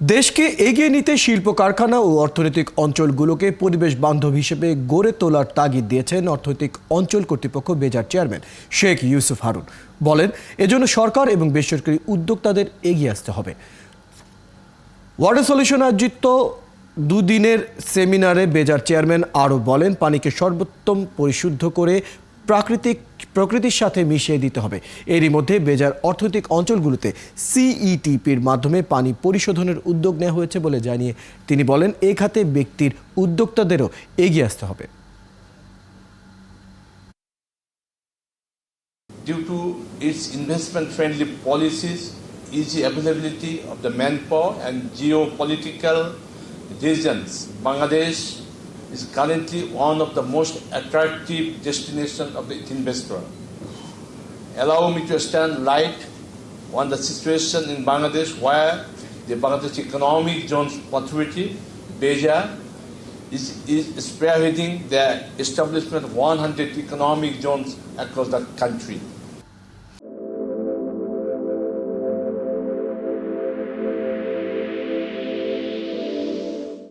দেশকে এগিয়ে নিতে শিল্প কারখানা ও অর্থনৈতিক অঞ্চলগুলোকে পরিবেশ বান্ধব হিসেবে গড়ে তোলার তাগিদ দিয়েছেন অর্থনৈতিক অঞ্চল কর্তৃপক্ষ বেজার চেয়ারম্যান শেখ ইউসুফ হারুন। বলেন, এজন্য সরকার এবং বেসরকারি উদ্যোক্তাদের এগিয়ে আসতে হবে। ওয়াটার সলিউশন আয়োজিত দুদিনের সেমিনারে বেজার চেয়ারম্যান আরও বলেন, পানিকে সর্বোত্তম পরিশুদ্ধ করে প্রকৃতির সাথে মিশিয়ে দিতে হবে। এরই মধ্যে বেজার অর্থনৈতিক অঞ্চলগুলোতে সিইটিপির মাধ্যমে পানি পরিশোধনের উদ্যোগ নেওয়া হয়েছে বলে জানিয়ে তিনি বলেন, এ খাতে ব্যক্তির উদ্যোক্তাদেরও এগিয়ে আসতে হবে। Due to its investment-friendly policies, easy availability of the manpower and geopolitical reasons, Bangladesh is currently one of the most attractive destinations of the investor. Allow me to stand light on the situation in Bangladesh where the Bangladesh Economic Zones Authority, BEJA, is spearheading the establishment of 100 economic zones across the country.